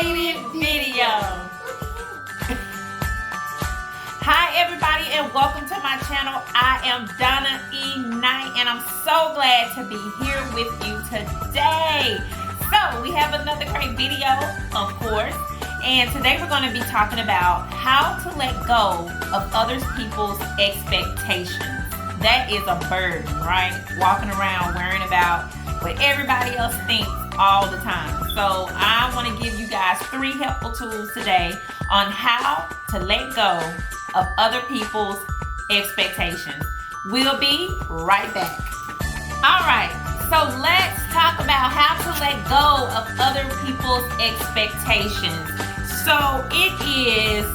updated video. Hi everybody and welcome to my channel. I am Donna E. Knight and I'm so glad to be here with you today. So we have another great video, of course, and today we're going to be talking about how to let go of other people's expectations. That is a burden, right? Walking around worrying about what everybody else thinks all the time. So I want to give you guys 3 helpful tools today on how to let go of other people's expectations. We'll be right back. All right, so let's talk about how to let go of other people's expectations. So it is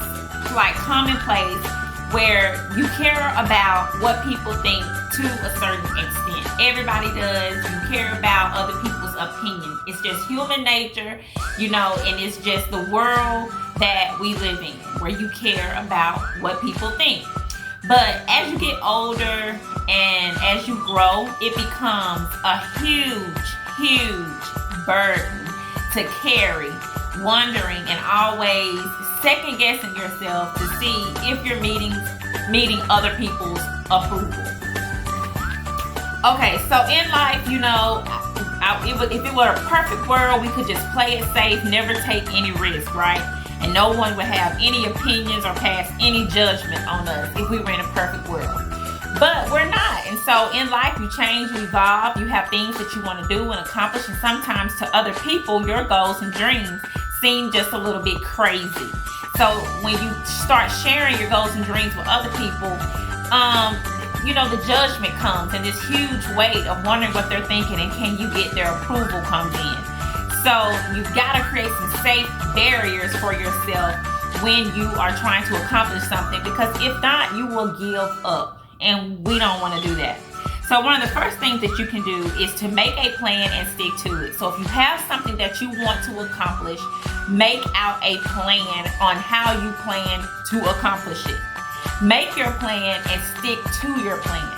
like commonplace where you care about what people think to a certain extent. Everybody does. You care about other people's opinion. It's just human nature, and it's just the world that we live in where you care about what people think. But as you get older and as you grow, it becomes a huge burden to carry, wondering and always second guessing yourself to see if you're meeting other people's approval. Okay, so in life, if it were a perfect world, we could just play it safe, never take any risk, right? And no one would have any opinions or pass any judgment on us if we were in a perfect world. But we're not. And so in life, you change, you evolve, you have things that you want to do and accomplish. And sometimes to other people, your goals and dreams seem just a little bit crazy. So when you start sharing your goals and dreams with other people, the judgment comes and this huge weight of wondering what they're thinking and can you get their approval comes in. So you've got to create some safe barriers for yourself when you are trying to accomplish something, because if not, you will give up, and we don't want to do that. So one of the first things that you can do is to make a plan and stick to it. So if you have something that you want to accomplish, make out a plan on how you plan to accomplish it. Make your plan and stick to your plan.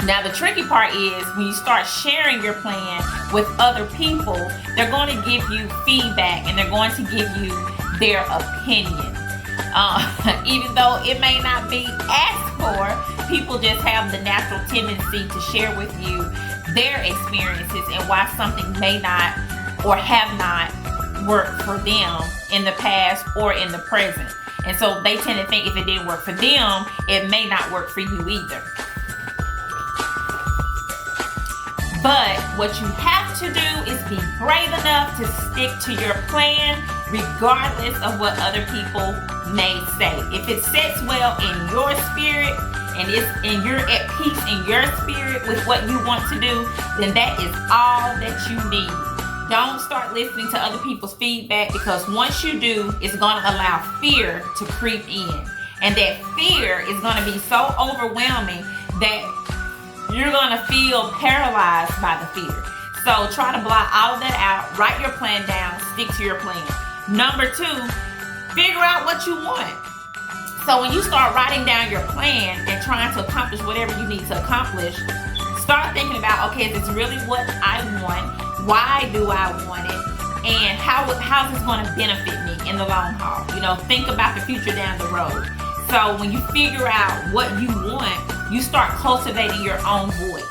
Now the tricky part is when you start sharing your plan with other people, they're going to give you feedback and they're going to give you their opinion. Even though it may not be asked for, people just have the natural tendency to share with you their experiences and why something may not or have not worked for them in the past or in the present. And so they tend to think if it didn't work for them, it may not work for you either. But what you have to do is be brave enough to stick to your plan regardless of what other people may say. If it sits well in your spirit and you're at peace in your spirit with what you want to do, then that is all that you need. Don't start listening to other people's feedback, because once you do, it's going to allow fear to creep in. And that fear is going to be so overwhelming that you're going to feel paralyzed by the fear. So try to block all of that out. Write your plan down. Stick to your plan. Number 2, figure out what you want. So when you start writing down your plan and trying to accomplish whatever you need to accomplish, start thinking about, okay, is this really what I want? Why do I want it? And how's this going to benefit me in the long haul? Think about the future down the road. So when you figure out what you want, you start cultivating your own voice.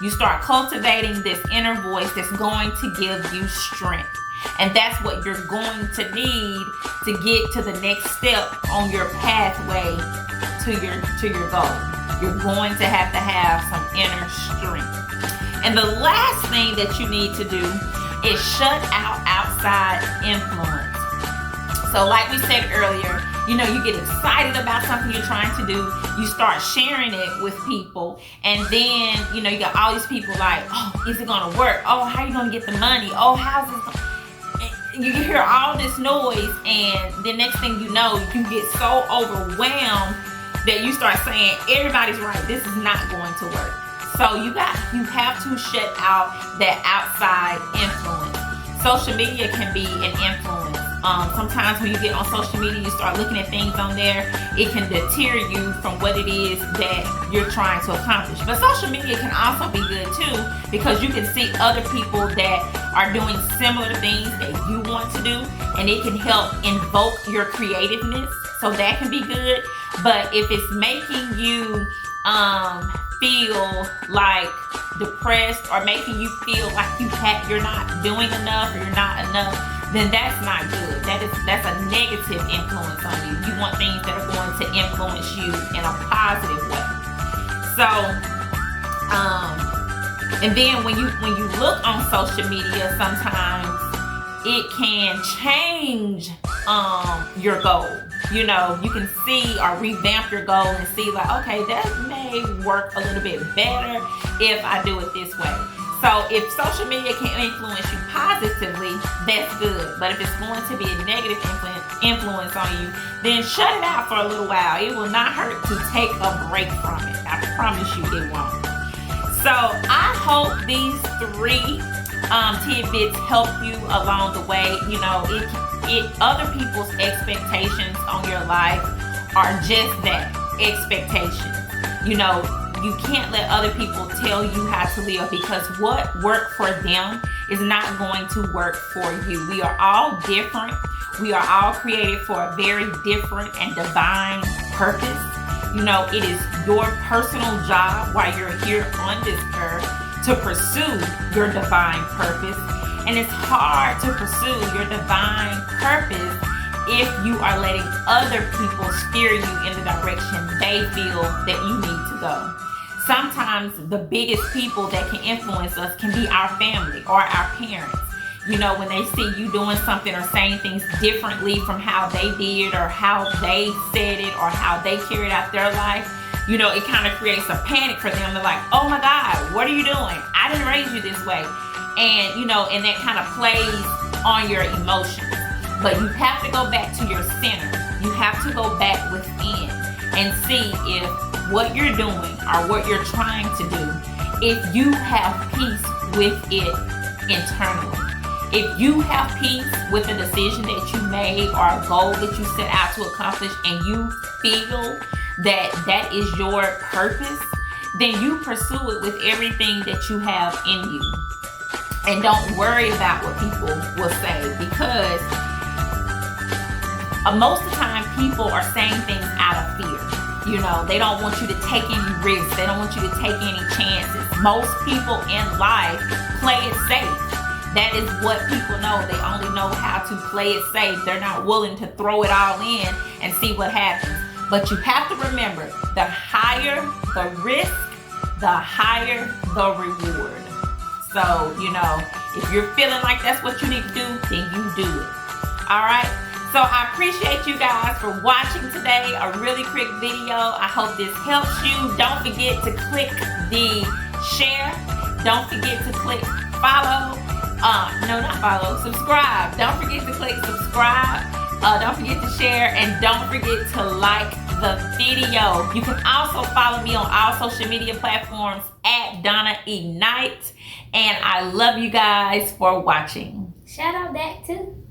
You start cultivating this inner voice that's going to give you strength. And that's what you're going to need to get to the next step on your pathway to your goal. You're going to have some inner strength. And the last thing that you need to do is shut out outside influence. So like we said earlier, you get excited about something you're trying to do. You start sharing it with people. And then, you got all these people like, oh, is it going to work? Oh, how are you going to get the money? Oh, how's this going to... You hear all this noise, and the next thing you know, you get so overwhelmed that you start saying, everybody's right, this is not going to work. So you have to shut out that outside influence. Social media can be an influence Sometimes when you get on social media, you start looking at things on there, it can deter you from what it is that you're trying to accomplish. But social media can also be good too, because you can see other people that are doing similar things that you want to do, and it can help invoke your creativeness. So that can be good. But if it's making you feel like depressed, or making you feel like you're not doing enough, or you're not enough, then that's not good. That's a negative influence on you. You want things that are going to influence you in a positive way. So, and then when you look on social media, sometimes it can change your goal. You know, you can see or revamp your goal and see like, okay, that may work a little bit better if I do it this way. So if social media can influence you positively, that's good. But if it's going to be a negative influence on you, then shut it out for a little while. It will not hurt to take a break from it. I promise you it won't. So I hope these 3 tidbits help you along the way. You know, other people's expectations on your life are just that, expectations. You know, you can't let other people tell you how to live, because what worked for them is not going to work for you. We are all different. We are all created for a very different and divine purpose. You know, it is your personal job while you're here on this earth to pursue your divine purpose. And it's hard to pursue your divine purpose if you are letting other people steer you in the direction they feel that you need to go. Sometimes the biggest people that can influence us can be our family or our parents. You know, when they see you doing something or saying things differently from how they did, or how they said it, or how they carried out their life, you know, it kind of creates a panic for them. They're like, oh my God, what are you doing? I didn't raise you this way. And, you know, and that kind of plays on your emotions. But you have to go back to your center. You have to go back within and see if what you're doing or what you're trying to do, if you have peace with it internally. If you have peace with the decision that you made or a goal that you set out to accomplish, and you feel that that is your purpose, then you pursue it with everything that you have in you. And don't worry about what people will say, because most of the time people are saying things out of fear. You know, they don't want you to take any risks. They don't want you to take any chances. Most people in life play it safe. That is what people know. They only know how to play it safe. They're not willing to throw it all in and see what happens. But you have to remember, the higher the risk, the higher the reward. So, you know, if you're feeling like that's what you need to do, then you do it. All right? So I appreciate you guys for watching today. A really quick video. I hope this helps you. Don't forget to click the share. Don't forget to click follow. No, not follow. Subscribe. Don't forget to click subscribe. Don't forget to share, and don't forget to like the video. You can also follow me on all social media platforms at Donna Ignite. And I love you guys for watching. Shout out that too.